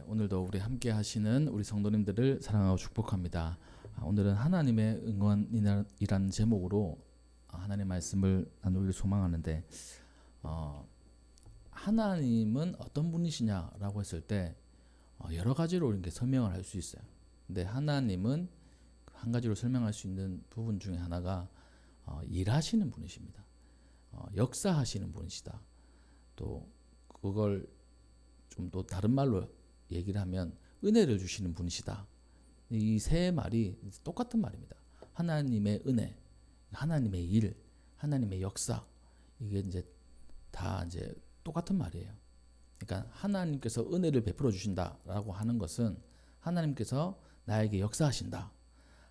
오늘도 우리 함께 하시는 우리 성도님들을 사랑하고 축복합니다. 오늘은 하나님의 응원이라는 제목으로 하나님의 말씀을 나누기를 소망하는데, 하나님은 어떤 분이시냐라고 했을 때 여러 가지로 이렇게 설명을 할 수 있어요. 근데 하나님은 한 가지로 설명할 수 있는 부분 중에 하나가 일하시는 분이십니다. 역사하시는 분이시다. 또 그걸 좀 또 다른 말로 얘기를 하면 은혜를 주시는 분이시다. 이 세 말이 똑같은 말입니다. 하나님의 은혜, 하나님의 일, 하나님의 역사, 이게 이제 다 이제 똑같은 말이에요. 그러니까 하나님께서 은혜를 베풀어 주신다라고 하는 것은 하나님께서 나에게 역사하신다.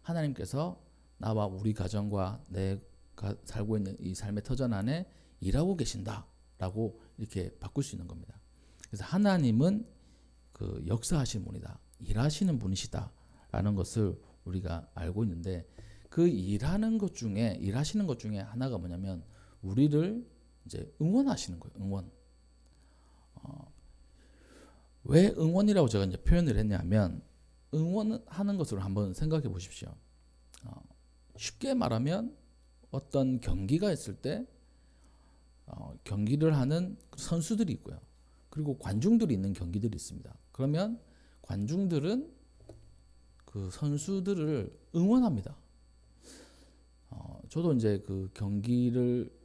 하나님께서 나와 우리 가정과 내가 살고 있는 이 삶의 터전 안에 일하고 계신다라고 이렇게 바꿀 수 있는 겁니다. 그래서 하나님은 그 역사하시는 분이다, 일하시는 분이시다라는 것을 우리가 알고 있는데, 그 일하시는 것 중에 하나가 뭐냐면 우리를 이제 응원하시는 거예요. 응원. 왜 응원이라고 제가 이제 표현을 했냐면, 응원하는 것으로 한번 생각해 보십시오. 쉽게 말하면 어떤 경기가 있을 때 경기를 하는 선수들이 있고요. 그리고 관중들이 있는 경기들이 있습니다. 그러면 관중들은 그 선수들을 응원합니다. 저도 이제 그 경기를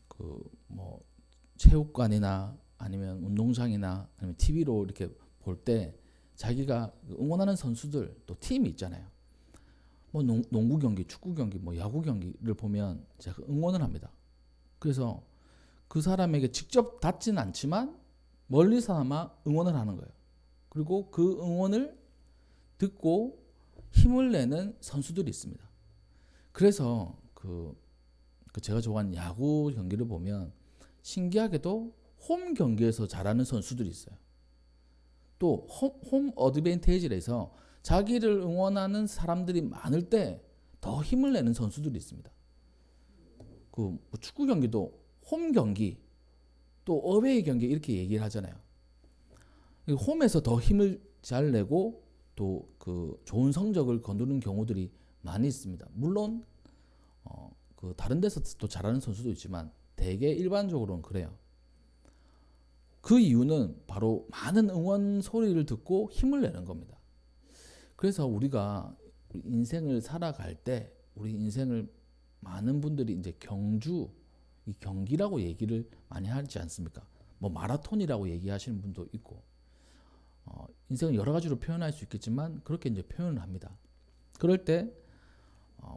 그 뭐 체육관이나 아니면 운동장이나 아니면 TV로 이렇게 볼 때 자기가 응원하는 선수들 또 팀이 있잖아요. 뭐 농구 경기, 축구 경기, 뭐 야구 경기를 보면 제가 응원을 합니다. 그래서 그 사람에게 직접 닿지는 않지만 멀리서나마 응원을 하는 거예요. 그리고 그 응원을 듣고 힘을 내는 선수들이 있습니다. 그래서 제가 좋아하는 야구 경기를 보면 신기하게도 홈 경기에서 잘하는 선수들이 있어요. 또 홈 어드밴테이지에서 자기를 응원하는 사람들이 많을 때 더 힘을 내는 선수들이 있습니다. 그 축구 경기도 홈 경기 또 어웨이 경기 이렇게 얘기를 하잖아요. 홈에서 더 힘을 잘 내고 또 그 좋은 성적을 거두는 경우들이 많이 있습니다. 물론 그 다른 데서 또 잘하는 선수도 있지만 대개 일반적으로는 그래요. 그 이유는 바로 많은 응원 소리를 듣고 힘을 내는 겁니다. 그래서 우리가 인생을 살아갈 때 우리 인생을 많은 분들이 이제 이 경기라고 얘기를 많이 하지 않습니까? 뭐 마라톤이라고 얘기하시는 분도 있고, 인생을 여러 가지로 표현할 수 있겠지만 그렇게 이제 표현을 합니다. 그럴 때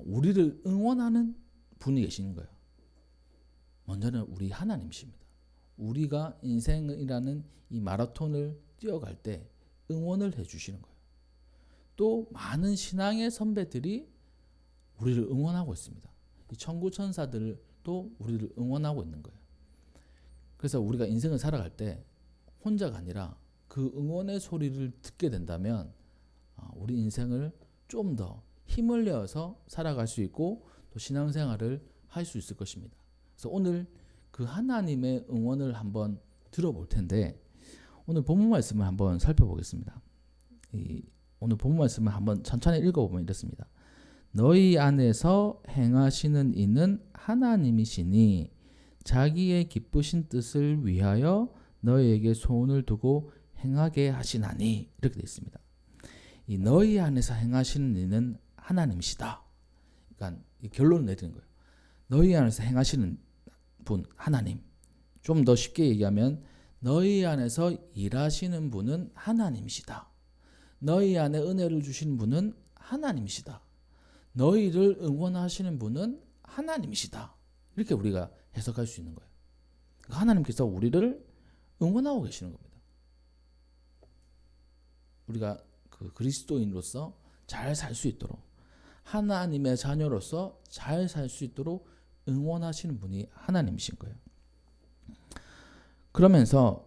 우리를 응원하는 분이 계시는 거예요. 먼저는 우리 하나님이십니다. 우리가 인생이라는 이 마라톤을 뛰어갈 때 응원을 해주시는 거예요. 또 많은 신앙의 선배들이 우리를 응원하고 있습니다. 이 천구 천사들도 우리를 응원하고 있는 거예요. 그래서 우리가 인생을 살아갈 때 혼자가 아니라 그 응원의 소리를 듣게 된다면 우리 인생을 좀 더 힘을 내어서 살아갈 수 있고 또 신앙생활을 할 수 있을 것입니다. 그래서 오늘 그 하나님의 응원을 한번 들어볼 텐데, 오늘 본문 말씀을 한번 살펴보겠습니다. 오늘 본문 말씀을 한번 천천히 읽어보면 이렇습니다. 너희 안에서 행하시는 이는 하나님이시니 자기의 기쁘신 뜻을 위하여 너희에게 소원을 두고 행하게 하시나니, 이렇게 되어 있습니다. 이 너희 안에서 행하시는 이는 하나님이시다. 그러니까 이 결론을 내리는 거예요. 너희 안에서 행하시는 분 하나님. 좀 더 쉽게 얘기하면 너희 안에서 일하시는 분은 하나님이시다. 너희 안에 은혜를 주시는 분은 하나님이시다. 너희를 응원하시는 분은 하나님이시다. 이렇게 우리가 해석할 수 있는 거예요. 하나님께서 우리를 응원하고 계시는 겁니다. 우리가 그 그리스도인으로서 잘 살 수 있도록, 하나님의 자녀로서 잘 살 수 있도록 응원하시는 분이 하나님이신 거예요. 그러면서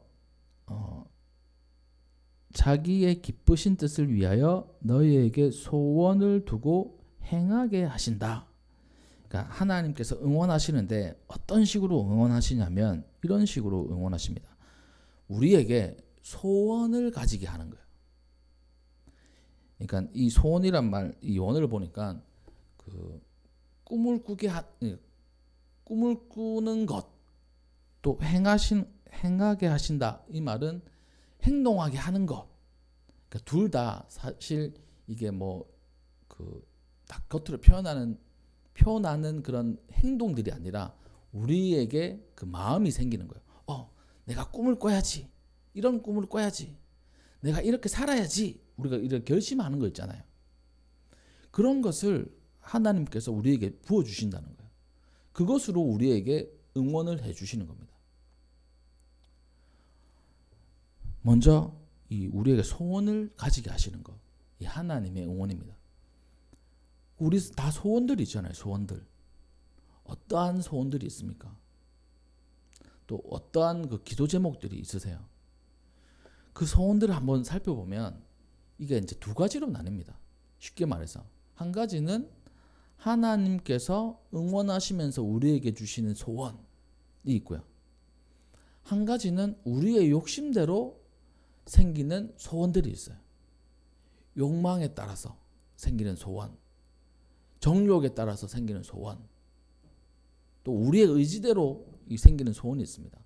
자기의 기쁘신 뜻을 위하여 너희에게 소원을 두고 행하게 하신다. 그러니까 하나님께서 응원하시는데 어떤 식으로 응원하시냐면 이런 식으로 응원하십니다. 우리에게 소원을 가지게 하는 거예요. 그러니까 이 소원이란 말, 이 원어를 보니까 그 꿈을 꾸는 것, 또 행하게 하신다. 이 말은 행동하게 하는 것. 그러니까 둘 다 사실 이게 딱 겉으로 표현하는 그런 행동들이 아니라 우리에게 그 마음이 생기는 거예요. 내가 꿈을 꿔야지. 이런 꿈을 꿔야지. 내가 이렇게 살아야지. 우리가 이렇게 결심하는 거 있잖아요. 그런 것을 하나님께서 우리에게 부어주신다는 거예요. 그것으로 우리에게 응원을 해주시는 겁니다. 먼저 이 우리에게 소원을 가지게 하시는 것, 이 하나님의 응원입니다. 우리 다 소원들이 있잖아요. 소원들. 어떠한 소원들이 있습니까? 또 어떠한 그 기도 제목들이 있으세요? 그 소원들을 한번 살펴보면 이게 이제 두 가지로 나뉩니다. 쉽게 말해서 한 가지는 하나님께서 응원하시면서 우리에게 주시는 소원이 있고요. 한 가지는 우리의 욕심대로 생기는 소원들이 있어요. 욕망에 따라서 생기는 소원, 정욕에 따라서 생기는 소원, 또 우리의 의지대로 생기는 소원이 있습니다.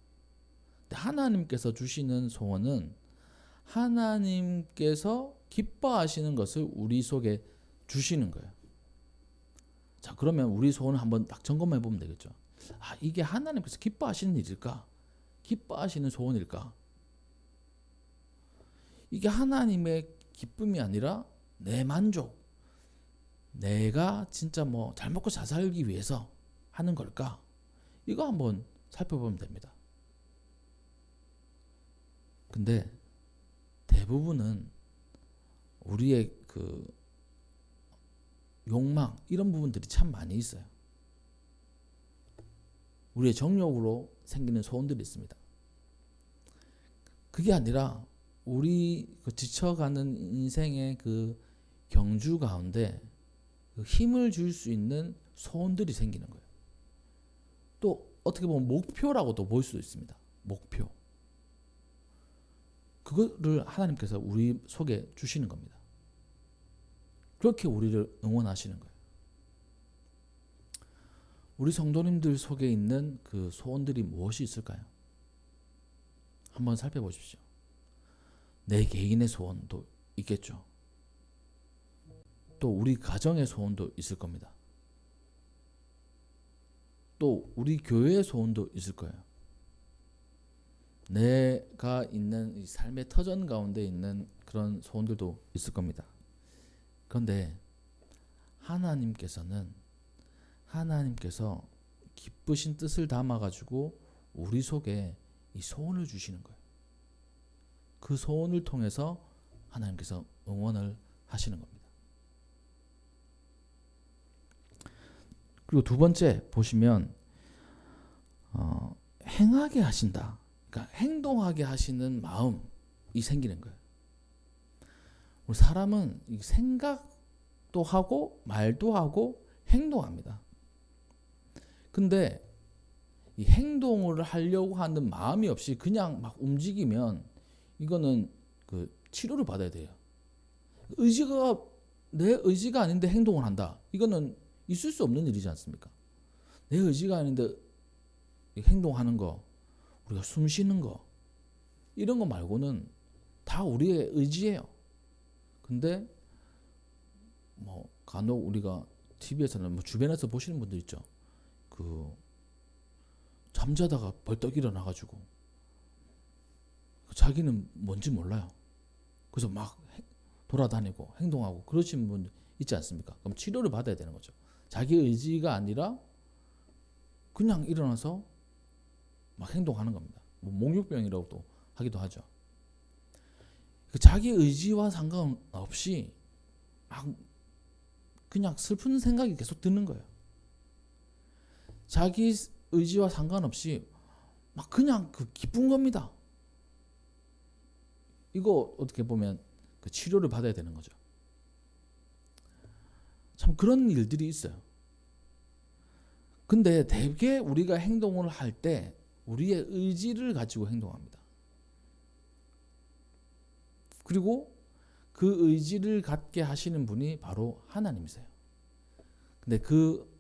근데 하나님께서 주시는 소원은 하나님께서 기뻐하시는 것을 우리 속에 주시는 거예요. 자, 그러면 우리 소원을 한번 딱 점검해 보면 되겠죠. 이게 하나님께서 기뻐하시는 일일까? 기뻐하시는 소원일까? 이게 하나님의 기쁨이 아니라 내 만족, 내가 진짜 잘 먹고 잘 살기 위해서 하는 걸까? 이거 한번 살펴보면 됩니다. 근데 대부분은 우리의 그 욕망, 이런 부분들이 참 많이 있어요. 우리의 정욕으로 생기는 소원들이 있습니다. 그게 아니라 우리 지쳐가는 인생의 그 경주 가운데 힘을 줄 수 있는 소원들이 생기는 거예요. 또 어떻게 보면 목표라고도 볼 수 있습니다. 목표. 그거를 하나님께서 우리 속에 주시는 겁니다. 그렇게 우리를 응원하시는 거예요. 우리 성도님들 속에 있는 그 소원들이 무엇이 있을까요? 한번 살펴보십시오. 내 개인의 소원도 있겠죠. 또 우리 가정의 소원도 있을 겁니다. 또 우리 교회의 소원도 있을 거예요. 내가 있는 이 삶의 터전 가운데 있는 그런 소원들도 있을 겁니다. 그런데 하나님께서 기쁘신 뜻을 담아가지고 우리 속에 이 소원을 주시는 거예요. 그 소원을 통해서 하나님께서 응원을 하시는 겁니다. 그리고 두 번째 보시면 행하게 하신다. 그러니까 행동하게 하시는 마음이 생기는 거예요. 우리 사람은 생각도 하고 말도 하고 행동합니다. 근데 이 행동을 하려고 하는 마음이 없이 그냥 막 움직이면 이거는 그 치료를 받아야 돼요. 내 의지가 아닌데 행동을 한다. 이거는 있을 수 없는 일이지 않습니까? 내 의지가 아닌데 행동하는 거, 우리가 숨 쉬는 거, 이런 거 말고는 다 우리의 의지예요. 근데 간혹 우리가 TV에서는 주변에서 보시는 분들 있죠. 잠자다가 벌떡 일어나가지고 자기는 뭔지 몰라요. 그래서 막 돌아다니고 행동하고 그러시는 분 있지 않습니까? 그럼 치료를 받아야 되는 거죠. 자기 의지가 아니라 그냥 일어나서 막 행동하는 겁니다. 몽유병이라고도 하기도 하죠. 자기 의지와 상관없이 막 그냥 슬픈 생각이 계속 드는 거예요. 자기 의지와 상관없이 막 그냥 기쁜 겁니다. 이거 어떻게 보면 치료를 받아야 되는 거죠. 참 그런 일들이 있어요. 근데 대개 우리가 행동을 할 때 우리의 의지를 가지고 행동합니다. 그리고 그 의지를 갖게 하시는 분이 바로 하나님이세요. 근데 그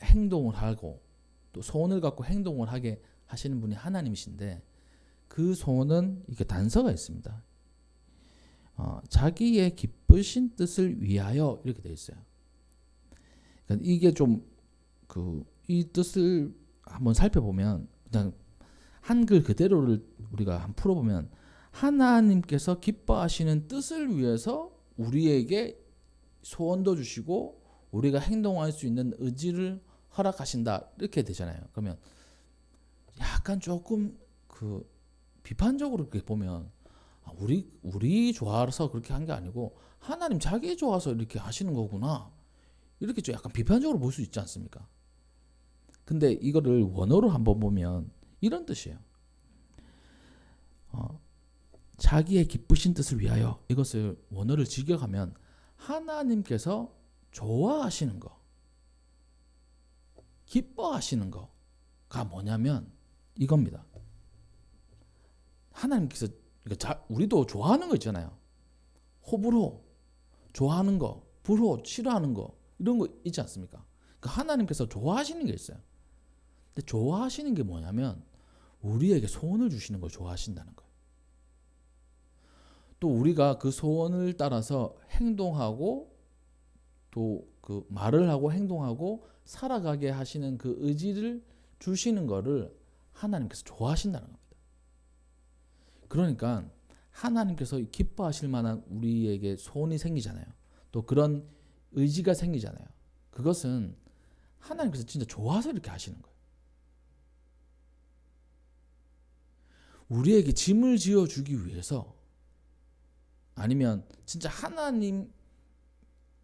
행동을 하고 또 소원을 갖고 행동을 하게 하시는 분이 하나님이신데 그 소원은 이렇게 단서가 있습니다. 자기의 기쁘신 뜻을 위하여 이렇게 되어 있어요. 그러니까 이게 좀 이 뜻을 한번 살펴보면 그냥 한글 그대로를 우리가 한번 풀어보면 하나님께서 기뻐하시는 뜻을 위해서 우리에게 소원도 주시고 우리가 행동할 수 있는 의지를 허락하신다 이렇게 되잖아요. 그러면 약간 조금 비판적으로 그렇게 보면 우리 좋아서 그렇게 한 게 아니고 하나님 자기 좋아서 이렇게 하시는 거구나 이렇게 좀 약간 비판적으로 볼 수 있지 않습니까? 근데 이거를 원어로 한번 보면 이런 뜻이에요. 자기의 기쁘신 뜻을 위하여 이것을 원어를 직역하면 하나님께서 좋아하시는 거, 기뻐하시는 거가 뭐냐면 이겁니다. 하나님께서 우리도 좋아하는 거 있잖아요. 호불호, 좋아하는 거, 불호, 싫어하는 거 이런 거 있지 않습니까? 그러니까 하나님께서 좋아하시는 게 있어요. 근데 좋아하시는 게 뭐냐면 우리에게 소원을 주시는 걸 좋아하신다는 거예요. 또 우리가 그 소원을 따라서 행동하고 또 그 말을 하고 행동하고 살아가게 하시는 그 의지를 주시는 거를 하나님께서 좋아하신다는 겁니다. 그러니까 하나님께서 기뻐하실 만한 우리에게 소원이 생기잖아요. 또 그런 의지가 생기잖아요. 그것은 하나님께서 진짜 좋아서 이렇게 하시는 거예요. 우리에게 짐을 지어주기 위해서 아니면 진짜 하나님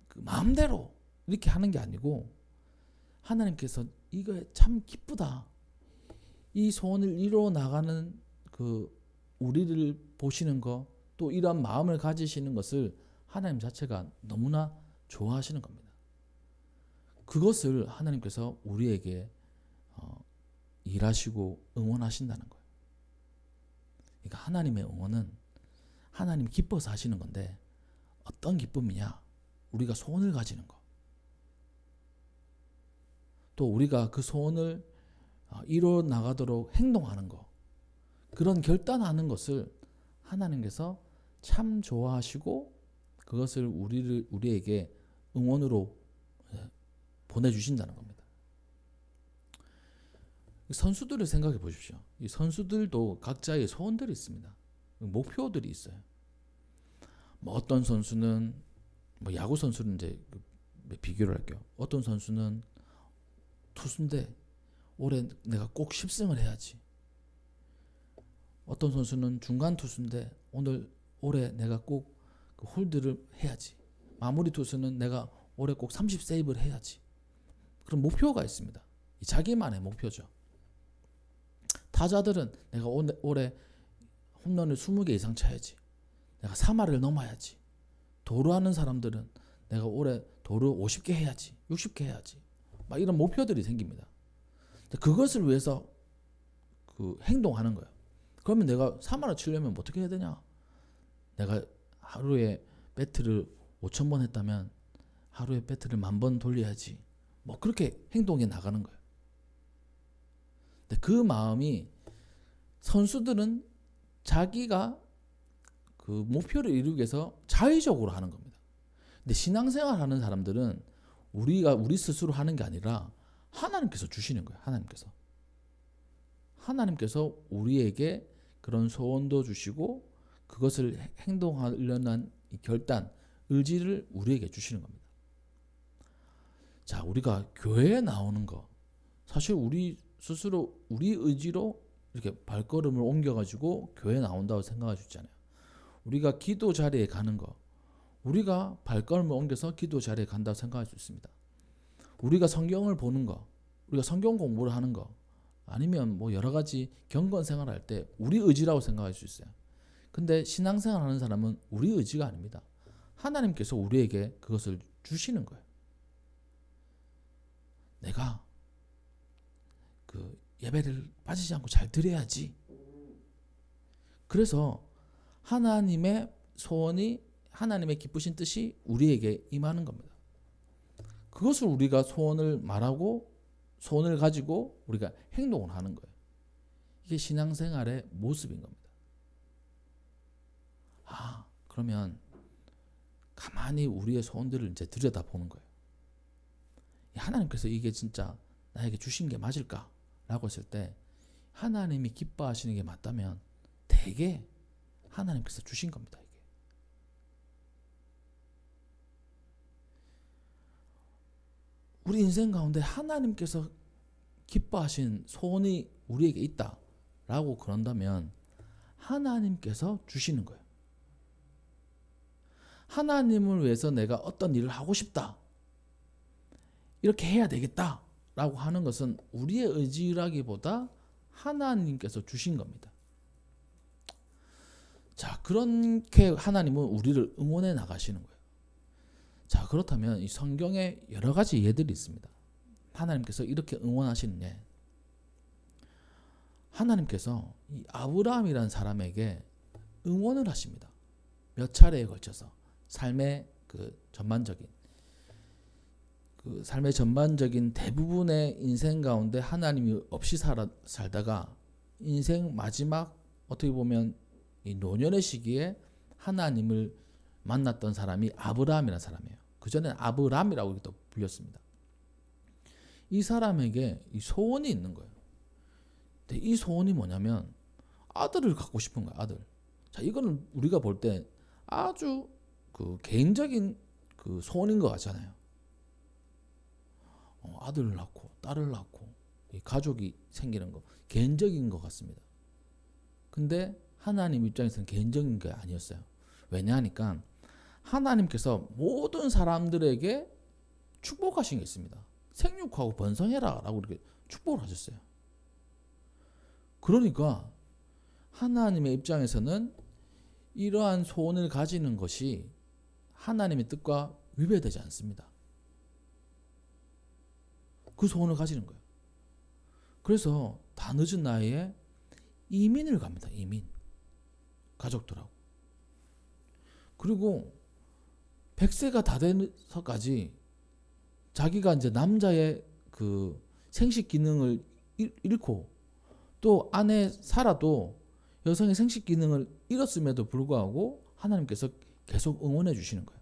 그 마음대로 이렇게 하는 게 아니고 하나님께서 이거 참 기쁘다. 이 소원을 이루어 나가는 그 우리를 보시는 거 또 이런 마음을 가지시는 것을 하나님 자체가 너무나 좋아하시는 겁니다. 그것을 하나님께서 우리에게 일하시고 응원하신다는 거예요. 그러니까 하나님의 응원은 하나님 기뻐서 하시는 건데 어떤 기쁨이냐? 우리가 소원을 가지는 거. 또 우리가 그 소원을 이루어 나가도록 행동하는 거. 그런 결단하는 것을 하나님께서 참 좋아하시고 그것을 우리에게 응원으로 보내주신다는 겁니다. 선수들을 생각해 보십시오. 이 선수들도 각자의 소원들이 있습니다. 목표들이 있어요. 어떤 선수는 야구 선수는 이제 비교를 할게요. 어떤 선수는 투수인데 올해 내가 꼭 10승을 해야지. 어떤 선수는 중간 투수인데 올해 내가 꼭 홀드를 해야지. 마무리 투수는 내가 올해 꼭 30세이브를 해야지. 그런 목표가 있습니다. 자기만의 목표죠. 타자들은 내가 올해 홈런을 20개 이상 쳐야지. 내가 3할을 넘어야지. 도루하는 사람들은 내가 올해 도루 50개 해야지. 60개 해야지. 막 이런 목표들이 생깁니다. 그것을 위해서 행동하는 거예요. 그러면 내가 3할을 치려면 어떻게 해야 되냐? 내가 하루에 배트를 5,000번 했다면 하루에 배트를 10,000번 돌려야지. 그렇게 행동해 나가는 거예요. 근데 그 마음이 선수들은 자기가 그 목표를 이루기 위해서 자의적으로 하는 겁니다. 근데 신앙생활 하는 사람들은 우리 스스로 하는 게 아니라 하나님께서 주시는 거예요. 하나님께서 우리에게 그런 소원도 주시고 그것을 행동하려는 결단, 의지를 우리에게 주시는 겁니다. 자, 우리가 교회에 나오는 거 사실 우리 스스로 우리 의지로 이렇게 발걸음을 옮겨가지고 교회에 나온다고 생각할 수 있잖아요. 우리가 기도 자리에 가는 거 우리가 발걸음을 옮겨서 기도 자리에 간다고 생각할 수 있습니다. 우리가 성경을 보는 거 우리가 성경 공부를 하는 거 아니면 여러 가지 경건 생활할 때 우리 의지라고 생각할 수 있어요. 근데 신앙생활 하는 사람은 우리 의지가 아닙니다. 하나님께서 우리에게 그것을 주시는 거예요. 내가 예배를 빠지지 않고 잘 드려야지. 그래서 하나님의 소원이 하나님의 기쁘신 뜻이 우리에게 임하는 겁니다. 그것을 우리가 소원을 말하고 소원을 가지고 우리가 행동을 하는 거예요. 이게 신앙생활의 모습인 겁니다. 그러면 가만히 우리의 소원들을 이제 들여다보는 거예요. 하나님께서 이게 진짜 나에게 주신 게 맞을까? 라고 했을 때 하나님이 기뻐하시는 게 맞다면 대개 하나님께서 주신 겁니다. 이게. 우리 인생 가운데 하나님께서 기뻐하신 소원이 우리에게 있다라고 그런다면 하나님께서 주시는 거예요. 하나님을 위해서 내가 어떤 일을 하고 싶다. 이렇게 해야 되겠다라고 하는 것은 우리의 의지라기보다 하나님께서 주신 겁니다. 자, 그렇게 하나님은 우리를 응원해 나가시는 거예요. 자, 그렇다면 이 성경에 여러 가지 예들이 있습니다. 하나님께서 이렇게 응원하시는 예. 하나님께서 이 아브라함이라는 사람에게 응원을 하십니다. 몇 차례에 걸쳐서 삶의 전반적인 대부분의 인생 가운데 하나님이 없이 살다가 인생 마지막 어떻게 보면 이 노년의 시기에 하나님을 만났던 사람이 아브라함이라는 사람이에요. 그전에는 아브람이라고 또 불렸습니다. 이 사람에게 이 소원이 있는 거예요. 근데 이 소원이 뭐냐면 아들을 갖고 싶은 거예요. 아들. 자, 이거는 우리가 볼 때 아주 개인적인 소원인 것 같잖아요. 아들을 낳고 딸을 낳고 가족이 생기는 거 개인적인 것 같습니다. 근데 하나님 입장에서는 개인적인 게 아니었어요. 왜냐하니까 하나님께서 모든 사람들에게 축복하신 게 있습니다. 생육하고 번성해라 라고 이렇게 축복을 하셨어요. 그러니까 하나님의 입장에서는 이러한 소원을 가지는 것이 하나님의 뜻과 위배되지 않습니다. 그 소원을 가지는 거예요. 그래서 다 늦은 나이에 이민을 갑니다. 이민. 가족들하고. 그리고 100세가 다 돼서까지 자기가 이제 남자의 그 생식 기능을 잃고 또 안에 살아도 여성의 생식 기능을 잃었음에도 불구하고 하나님께서 계속 응원해 주시는 거예요.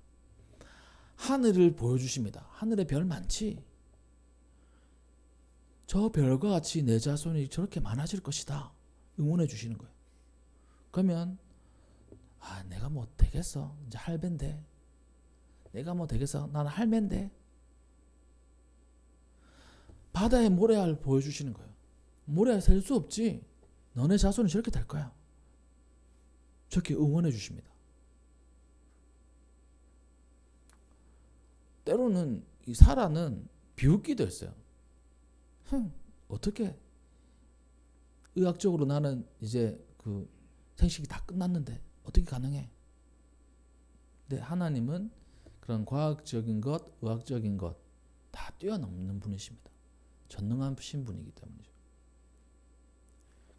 하늘을 보여주십니다. 하늘에 별 많지? 저 별과 같이 내 자손이 저렇게 많아질 것이다. 응원해 주시는 거예요. 그러면 내가 뭐 되겠어? 이제 할배인데. 내가 뭐 되겠어? 나는 할매인데. 바다에 모래알 보여주시는 거예요. 모래알 셀 수 없지. 너네 자손이 저렇게 될 거야. 저렇게 응원해 주십니다. 때로는 이 사라는 비웃기도 했어요. 어떻게 의학적으로 나는 이제 그 생식이 다 끝났는데 어떻게 가능해? 근데 하나님은 그런 과학적인 것, 의학적인 것 다 뛰어넘는 분이십니다. 전능하신 분이기 때문이죠.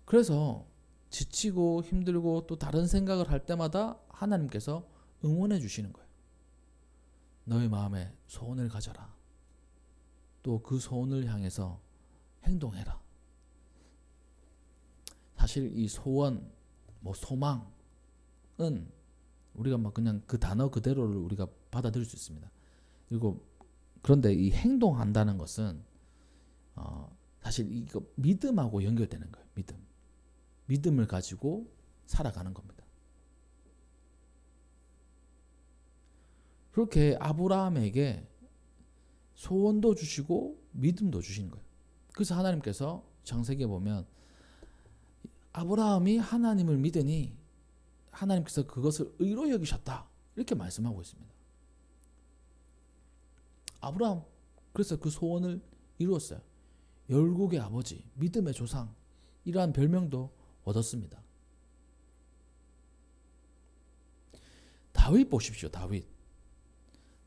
그래서 지치고 힘들고 또 다른 생각을 할 때마다 하나님께서 응원해 주시는 거예요. 너의 마음에 소원을 가져라. 또 그 소원을 향해서 행동해라. 사실 이 소원, 소망은 우리가 그냥 그 단어 그대로를 우리가 받아들일 수 있습니다. 그리고 그런데 이 행동한다는 것은 사실 이거 믿음하고 연결되는 거예요. 믿음을 가지고 살아가는 겁니다. 그렇게 아브라함에게 소원도 주시고 믿음도 주시는 거예요. 그래서 하나님께서 창세기에 보면 아브라함이 하나님을 믿으니 하나님께서 그것을 의로 여기셨다. 이렇게 말씀하고 있습니다. 아브라함 그래서 그 소원을 이루었어요. 열국의 아버지, 믿음의 조상 이러한 별명도 얻었습니다. 다윗 보십시오.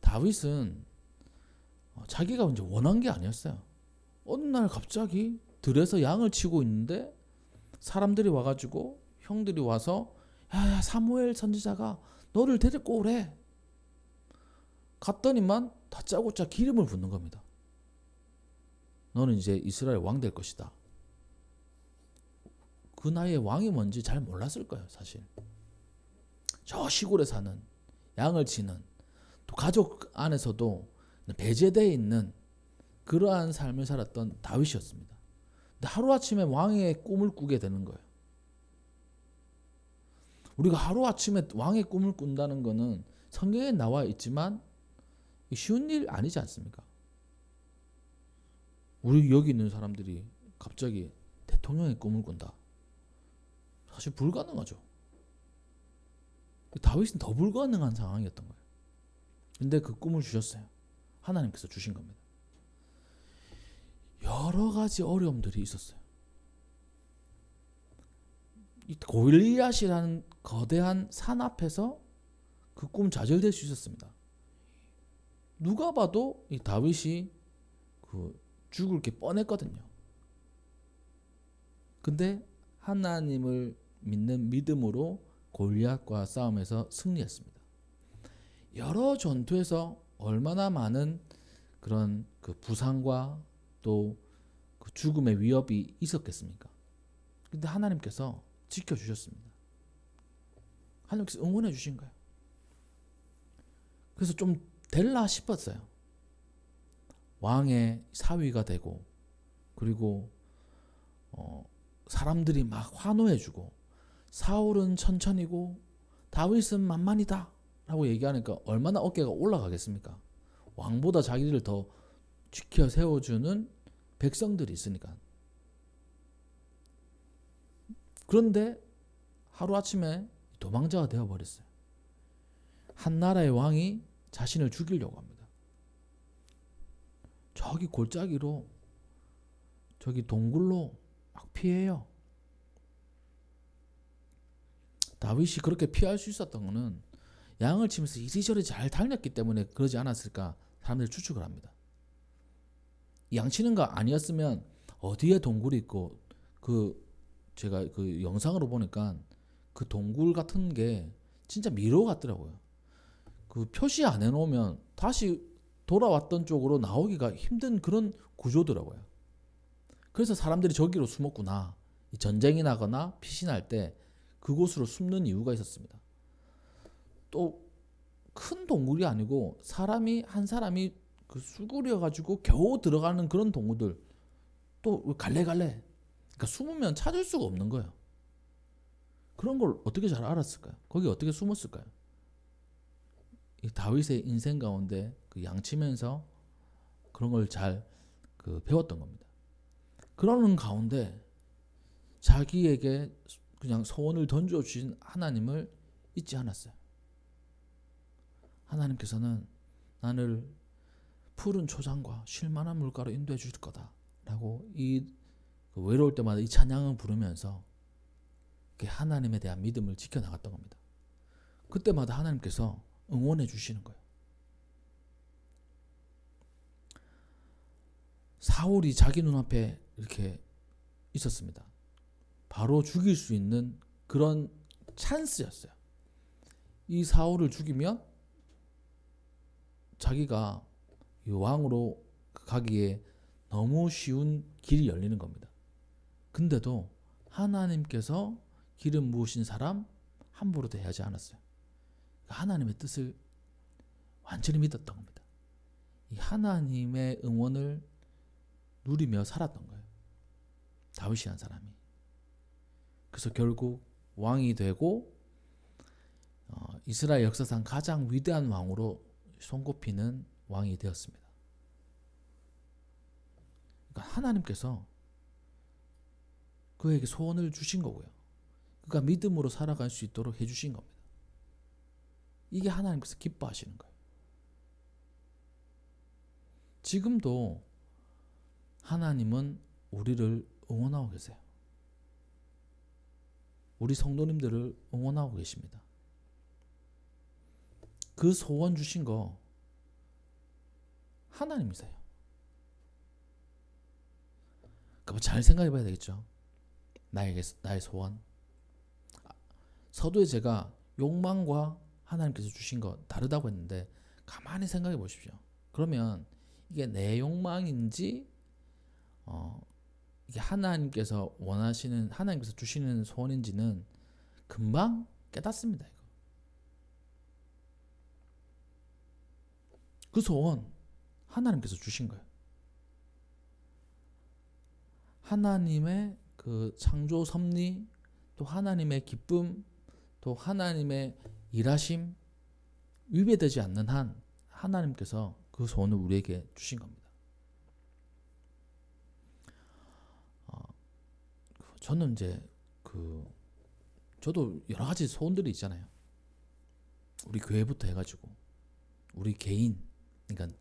다윗은 자기가 이제 원한 게 아니었어요. 어느 날 갑자기 들에서 양을 치고 있는데 사람들이 와가지고 형들이 와서 야 사무엘 선지자가 너를 데리고 오래. 갔더니만 다짜고짜 기름을 붓는 겁니다. 너는 이제 이스라엘 왕 될 것이다. 그 나이에 왕이 뭔지 잘 몰랐을 거예요, 사실. 저 시골에 사는, 양을 치는, 또 가족 안에서도 배제되어 있는 그러한 삶을 살았던 다윗이었습니다. 근데 하루아침에 왕의 꿈을 꾸게 되는 거예요. 우리가 하루아침에 왕의 꿈을 꾼다는 거는 성경에 나와 있지만 쉬운 일 아니지 않습니까? 우리 여기 있는 사람들이 갑자기 대통령의 꿈을 꾼다. 사실 불가능하죠. 다윗은 더 불가능한 상황이었던 거예요. 근데 그 꿈을 주셨어요. 하나님께서 주신 겁니다. 여러 가지 어려움들이 있었어요. 이 골리앗이라는 거대한 산 앞에서 그 꿈 좌절될 수 있었습니다. 누가 봐도 이 다윗이 죽을 게 뻔했거든요. 근데 하나님을 믿는 믿음으로 골리앗과 싸움에서 승리했습니다. 여러 전투에서 얼마나 많은 그런 그 부상과 또 그 죽음의 위협이 있었겠습니까? 근데 하나님께서 지켜주셨습니다. 하나님께서 응원해 주신 거예요. 그래서 좀 될라 싶었어요. 왕의 사위가 되고, 그리고 사람들이 막 환호해주고, 사울은 천천히고 다윗은 만만이다 라고 얘기하니까 얼마나 어깨가 올라가겠습니까? 왕보다 자기를 더 지켜 세워주는 백성들이 있으니까. 그런데 하루아침에 도망자가 되어버렸어요. 한 나라의 왕이 자신을 죽이려고 합니다. 저기 골짜기로, 저기 동굴로 막 피해요. 다윗이 그렇게 피할 수 있었던 것은 양을 치면서 이리저리 잘 달렸기 때문에 그러지 않았을까 사람들이 추측을 합니다. 양치는 거 아니었으면 어디에 동굴이 있고, 제가 그 영상으로 보니까 그 동굴 같은 게 진짜 미로 같더라고요. 그 표시 안 해놓으면 다시 돌아왔던 쪽으로 나오기가 힘든 그런 구조더라고요. 그래서 사람들이 저기로 숨었구나. 전쟁이 나거나 피신할 때 그곳으로 숨는 이유가 있었습니다. 또 큰 동굴이 아니고 한 사람이 그 수그려 가지고 겨우 들어가는 그런 동굴들, 또 갈래갈래. 그러니까 숨으면 찾을 수가 없는 거예요. 그런 걸 어떻게 잘 알았을까요? 거기 어떻게 숨었을까요? 이 다윗의 인생 가운데 그 양치면서 그런 걸 잘 배웠던 겁니다. 그러는 가운데 자기에게 그냥 소원을 던져주신 하나님을 잊지 않았어요. 하나님께서는 나를 푸른 초장과 쉴만한 물가로 인도해 주실 거다 라고 외로울 때마다 이 찬양을 부르면서 하나님에 대한 믿음을 지켜나갔던 겁니다. 그때마다 하나님께서 응원해 주시는 거예요. 사울이 자기 눈앞에 이렇게 있었습니다. 바로 죽일 수 있는 그런 찬스였어요. 이 사울을 죽이면 자기가 이 왕으로 가기에 너무 쉬운 길이 열리는 겁니다. 근데도 하나님께서 기름 부으신 사람 함부로 대하지 않았어요. 하나님의 뜻을 완전히 믿었던 겁니다. 이 하나님의 응원을 누리며 살았던 거예요. 다윗이라는 사람이. 그래서 결국 왕이 되고 이스라엘 역사상 가장 위대한 왕으로 손꼽히는 왕이 되었습니다. 그러니까 하나님께서 그에게 소원을 주신 거고요. 그가 믿음으로 살아갈 수 있도록 해주신 겁니다. 이게 하나님께서 기뻐하시는 거예요. 지금도 하나님은 우리를 응원하고 계세요. 우리 성도님들을 응원하고 계십니다. 그 소원 주신 거 하나님이세요. 그러니까 잘 생각해 봐야 되겠죠. 나의 소원. 서두에 제가 욕망과 하나님께서 주신 거 다르다고 했는데 가만히 생각해 보십시오. 그러면 이게 내 욕망인지 이게 하나님께서 원하시는, 하나님께서 주시는 소원인지는 금방 깨닫습니다. 이거. 그 소원 하나님께서 주신 거예요. 하나님의 그 창조 섭리, 또 하나님의 기쁨, 또 하나님의 일하심, 위배되지 않는 한 하나님께서 그 소원을 우리에게 주신 겁니다. 저는 이제 저도 여러 가지 소원들이 있잖아요. 우리 교회부터 해가지고 우리 개인, 그러니까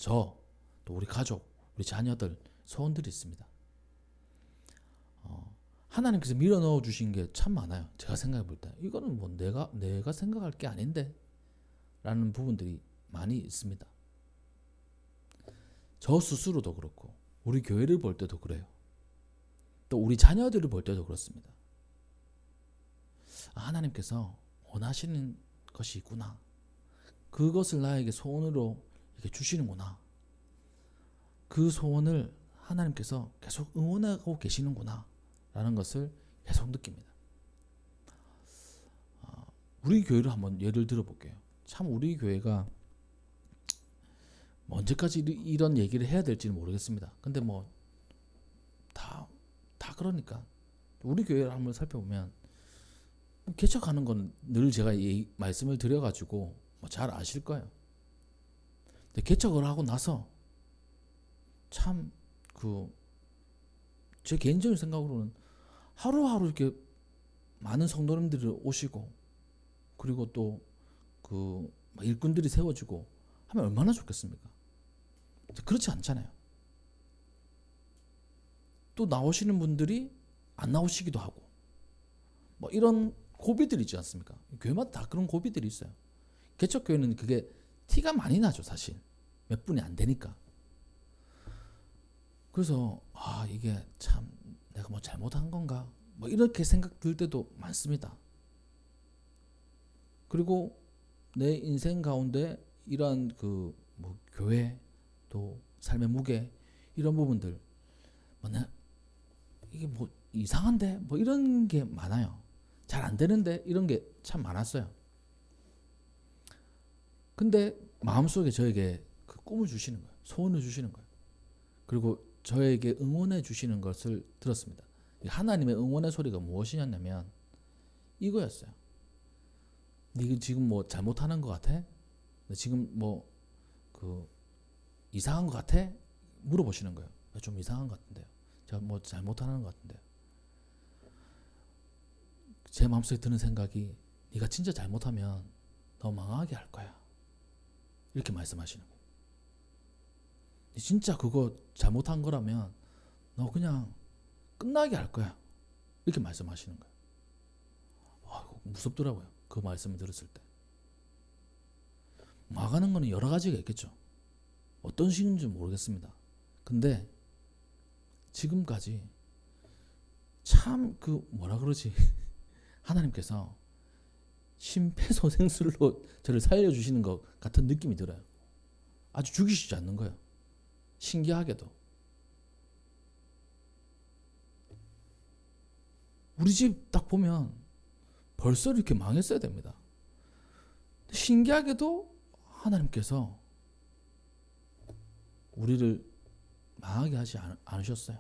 또 우리 가족, 우리 자녀들 소원들이 있습니다. 하나님께서 밀어 넣어 주신 게 참 많아요. 제가 생각해 볼 때 이거는 뭐 내가 생각할 게 아닌데 라는 부분들이 많이 있습니다. 저 스스로도 그렇고 우리 교회를 볼 때도 그래요. 또 우리 자녀들을 볼 때도 그렇습니다. 하나님께서 원하시는 것이 있구나. 그것을 나에게 소원으로 이렇게 주시는구나. 그 소원을 하나님께서 계속 응원하고 계시는구나 라는 것을 계속 느낍니다. 우리 교회를 한번 예를 들어 볼게요. 참 우리 교회가 언제까지 이런 얘기를 해야 될지는 모르겠습니다. 근데 뭐 다 그러니까 우리 교회를 한번 살펴보면 개척하는 건 늘 제가 말씀을 드려가지고 뭐 잘 아실 거예요. 근데 개척을 하고 나서 참 제 개인적인 생각으로는 하루하루 이렇게 많은 성도님들이 오시고 그리고 또 일꾼들이 세워지고 하면 얼마나 좋겠습니까? 그렇지 않잖아요. 또 나오시는 분들이 안 나오시기도 하고 뭐 이런 고비들이 있지 않습니까? 교회마다 다 그런 고비들이 있어요. 개척교회는 그게 티가 많이 나죠. 사실 몇 분이 안 되니까. 그래서 이게 참 내가 뭐 잘못한 건가 뭐 이렇게 생각 들 때도 많습니다. 그리고 내 인생 가운데 이러한 뭐 교회 또 삶의 무게 이런 부분들 이게 뭐 이상한데 뭐 이런 게 많아요. 잘 안 되는데 이런 게 참 많았어요. 근데 마음속에 저에게 그 꿈을 주시는 거예요. 소원을 주시는 거예요. 그리고 저에게 응원해 주시는 것을 들었습니다. 하나님의 응원의 소리가 무엇이냐면 이거였어요. 네 지금 뭐 잘못하는 것 같아? 지금 뭐 이상한 것 같아? 물어보시는 거예요. 좀 이상한 것 같은데요. 제가 뭐 잘못하는 것 같은데요. 제 마음속에 드는 생각이 네가 진짜 잘못하면 너 망하게 할 거야. 이렇게 말씀하시는 거예요. 진짜 그거 잘못한 거라면 너 그냥 끝나게 할 거야. 이렇게 말씀하시는 거예요. 무섭더라고요. 그 말씀을 들었을 때. 망하는 거는 여러 가지가 있겠죠. 어떤 식인지 모르겠습니다. 근데 지금까지 참 뭐라 그러지? 하나님께서 심폐소생술로 저를 살려주시는 것 같은 느낌이 들어요. 아주 죽이시지 않는 거예요. 신기하게도. 우리 집 딱 보면 벌써 이렇게 망했어야 됩니다. 신기하게도 하나님께서 우리를 망하게 하지 않으셨어요.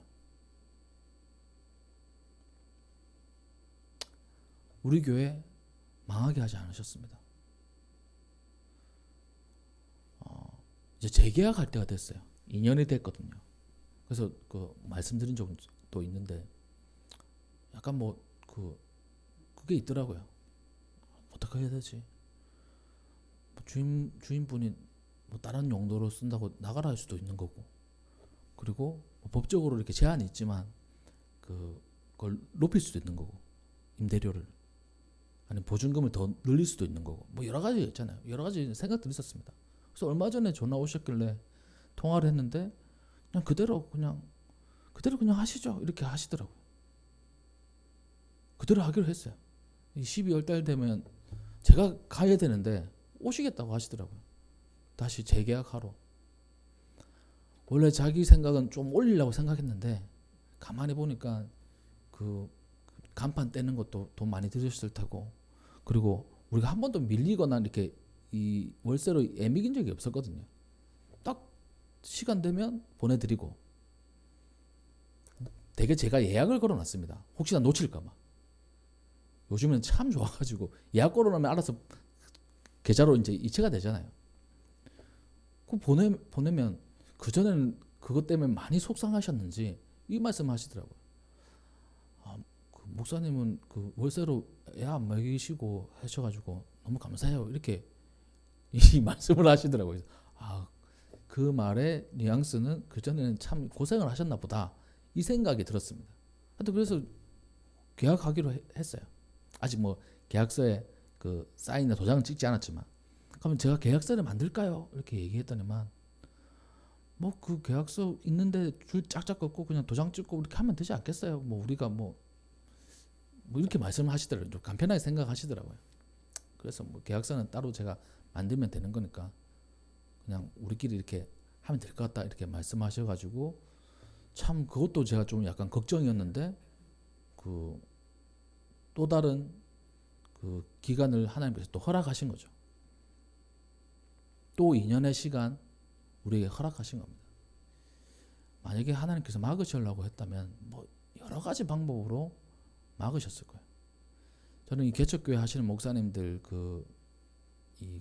우리 교회 망하게 하지 않으셨습니다. 이제 재계약할 때가 됐어요. 2년이 됐거든요. 그래서 말씀드린 적도 있는데 약간 그게 있더라고요. 어떻게 해야 되지? 주인분이 뭐 다른 용도로 쓴다고 나가라 할 수도 있는 거고, 그리고 법적으로 이렇게 제한이 있지만 그걸 높일 수도 있는 거고, 임대료를 아니면 보증금을 더 늘릴 수도 있는 거고, 뭐 여러 가지 있잖아요. 여러 가지 생각들이 있었습니다. 그래서 얼마 전에 전화 오셨길래 통화를 했는데 그대로 그냥 하시죠 이렇게 하시더라고요. 그대로 하기로 했어요. 12월 달 되면 제가 가야 되는데 오시겠다고 하시더라고요. 다시 재계약하러. 원래 자기 생각은 좀 올리려고 생각했는데 가만히 보니까 그 간판 떼는 것도 돈 많이 들였을 테고, 그리고 우리가 한 번도 밀리거나 이렇게 이 월세로 애미긴 적이 없었거든요. 딱 시간 되면 보내드리고, 되게 제가 예약을 걸어놨습니다. 혹시나 놓칠까봐. 요즘은 참 좋아가지고 예약 걸어놓으면 알아서 계좌로 이제 이체가 되잖아요. 그 보내면, 그전에는 그것 때문에 많이 속상하셨는지 이 말씀 하시더라고요. 그 목사님은 그 월세로 애 안 먹이시고 하셔가지고 너무 감사해요, 이렇게 이 말씀을 하시더라고요. 그 말의 뉘앙스는 그전에는 참 고생을 하셨나 보다, 이 생각이 들었습니다. 하여튼 그래서 계약하기로 했어요. 아직 뭐 계약서에 그 사인이나 도장은 찍지 않았지만, 그러면 제가 계약서를 만들까요? 이렇게 얘기했더니만, 뭐 그 계약서 있는데 줄 짝짝 긋고 그냥 도장 찍고 이렇게 하면 되지 않겠어요? 뭐 우리가 뭐 이렇게 말씀을 하시더라고요. 좀 간편하게 생각하시더라고요. 그래서 뭐 계약서는 따로 제가 만들면 되는 거니까 그냥 우리끼리 이렇게 하면 될 것 같다, 이렇게 말씀하셔가지고, 참 그것도 제가 좀 약간 걱정이었는데, 그 또 다른 그 기간을 하나님께서 또 허락하신 거죠. 또 2년의 시간 우리에게 허락하신 겁니다. 만약에 하나님께서 막으시려고 했다면 뭐 여러 가지 방법으로 막으셨을 거예요. 저는 이 개척교회 하시는 목사님들 이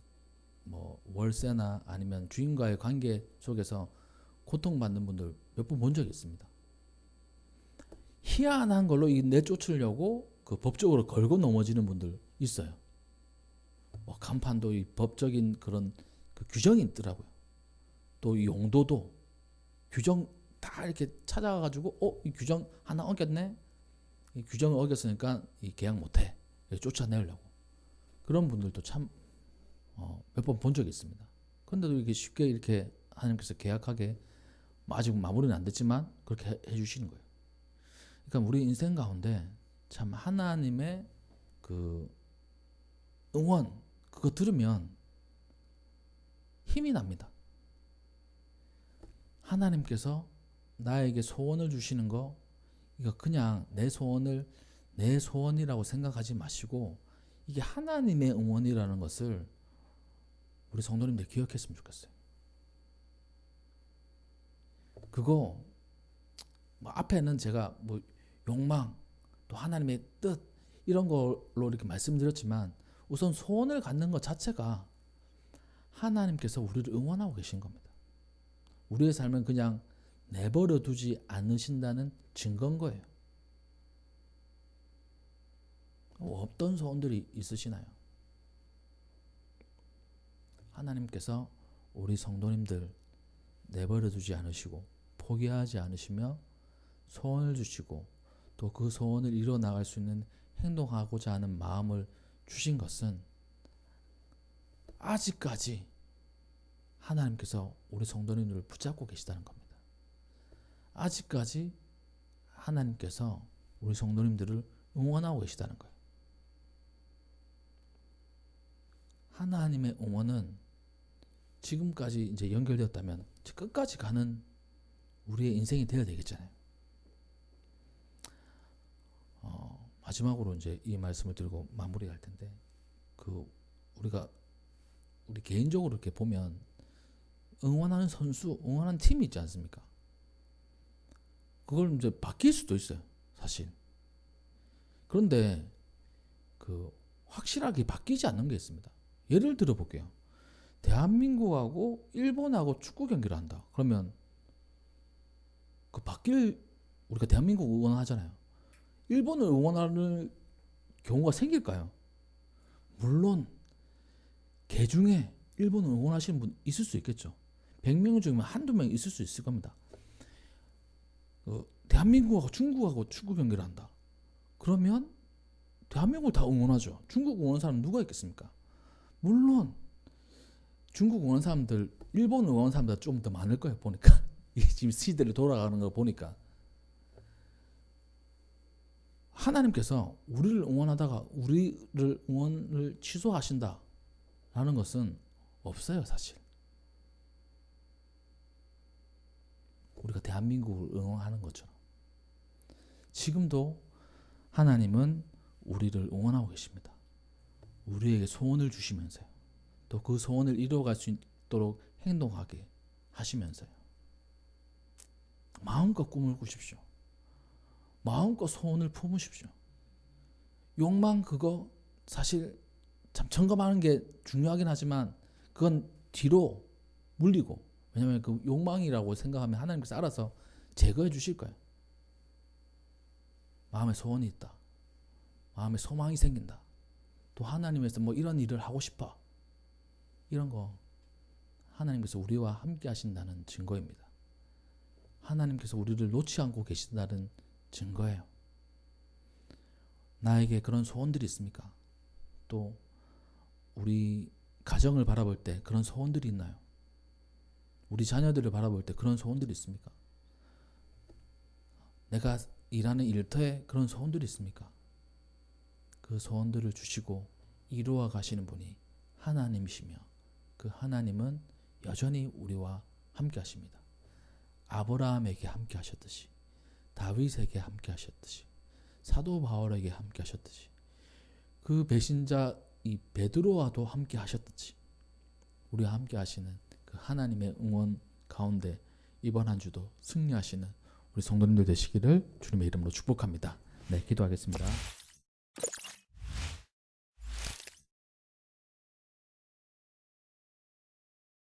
뭐 월세나 아니면 주인과의 관계 속에서 고통받는 분들 몇 분 본 적이 있습니다. 희한한 걸로 이 내쫓으려고 그 법적으로 걸고 넘어지는 분들 있어요. 뭐 간판도 이 법적인 그런 그 규정이 있더라고요. 또 이 용도도 규정 다 이렇게 찾아가지고 이 규정 하나 어겼네. 이 규정을 어겼으니까 이 계약 못해. 쫓아내려고. 그런 분들도 참 몇 번 본 적이 있습니다. 그런데도 이렇게 쉽게 이렇게 하나님께서 계약하게, 아직 마무리는 안 됐지만 그렇게 해주시는 거예요. 그러니까 우리 인생 가운데 참 하나님의 그 응원, 그거 들으면 힘이 납니다. 하나님께서 나에게 소원을 주시는 거, 이거 그냥 내 소원이라고 생각하지 마시고, 이게 하나님의 응원이라는 것을 우리 성도님들 기억했으면 좋겠어요. 그거 뭐 앞에는 제가 뭐 욕망, 또 하나님의 뜻, 이런 걸로 이렇게 말씀드렸지만, 우선 소원을 갖는 것 자체가 하나님께서 우리를 응원하고 계신 겁니다. 우리의 삶은 그냥 내버려 두지 않으신다는 증거인 거예요. 어떤 소원들이 있으시나요? 하나님께서 우리 성도님들 내버려 두지 않으시고 포기하지 않으시며 소원을 주시고, 또 그 소원을 이뤄 나갈 수 있는 행동하고자 하는 마음을 주신 것은 아직까지 하나님께서 우리 성도님들을 붙잡고 계시다는 겁니다. 아직까지 하나님께서 우리 성도님들을 응원하고 계시다는 거예요. 하나님의 응원은 지금까지 이제 연결되었다면 끝까지 가는 우리의 인생이 되어야 되겠잖아요. 마지막으로 이제 이 말씀을 드리고 마무리할 텐데, 우리 개인적으로 이렇게 보면 응원하는 선수, 응원하는 팀이 있지 않습니까? 그걸 이제 바뀔 수도 있어요, 사실. 그런데 확실하게 바뀌지 않는 게 있습니다. 예를 들어 볼게요. 대한민국하고 일본하고 축구 경기를 한다. 그러면 우리가 대한민국 응원하잖아요. 일본을 응원하는 경우가 생길까요? 물론 개 중에 일본을 응원하시는 분 있을 수 있겠죠. 100명 중에 한두 명 있을 수 있을 겁니다. 대한민국하고 중국하고 축구 경기를 한다. 그러면 대한민국을 다 응원하죠. 중국 응원하는 사람 누가 있겠습니까? 물론 중국 응원하는 사람들, 일본 응원하는 사람보다 좀 더 많을 거예요, 보니까. 지금 시대를 돌아가는 거 보니까. 하나님께서 우리를 응원하다가 우리를 응원을 취소하신다라는 것은 없어요, 사실. 우리가 대한민국을 응원하는 것처럼 지금도 하나님은 우리를 응원하고 계십니다. 우리에게 소원을 주시면서요. 또 그 소원을 이루어갈 수 있도록 행동하게 하시면서요. 마음껏 꿈을 꾸십시오. 마음껏 소원을 품으십시오. 욕망 그거 사실 참 점검하는 게 중요하긴 하지만 그건 뒤로 물리고, 왜냐하면 그 욕망이라고 생각하면 하나님께서 알아서 제거해 주실 거예요. 마음에 소원이 있다. 마음에 소망이 생긴다. 또 하나님에서 뭐 이런 일을 하고 싶어. 이런 거 하나님께서 우리와 함께 하신다는 증거입니다. 하나님께서 우리를 놓지 않고 계신다는 증거예요. 나에게 그런 소원들이 있습니까? 또 우리 가정을 바라볼 때 그런 소원들이 있나요? 우리 자녀들을 바라볼 때 그런 소원들이 있습니까? 내가 일하는 일터에 그런 소원들이 있습니까? 그 소원들을 주시고 이루어 가시는 분이 하나님이시며 그 하나님은 여전히 우리와 함께 하십니다. 아브라함에게 함께 하셨듯이, 다윗에게 함께 하셨듯이, 사도 바울에게 함께 하셨듯이, 그 배신자 이 베드로와도 함께 하셨듯이 우리와 함께 하시는 그 하나님의 응원 가운데 이번 한 주도 승리하시는 우리 성도님들 되시기를 주님의 이름으로 축복합니다. 네, 기도하겠습니다.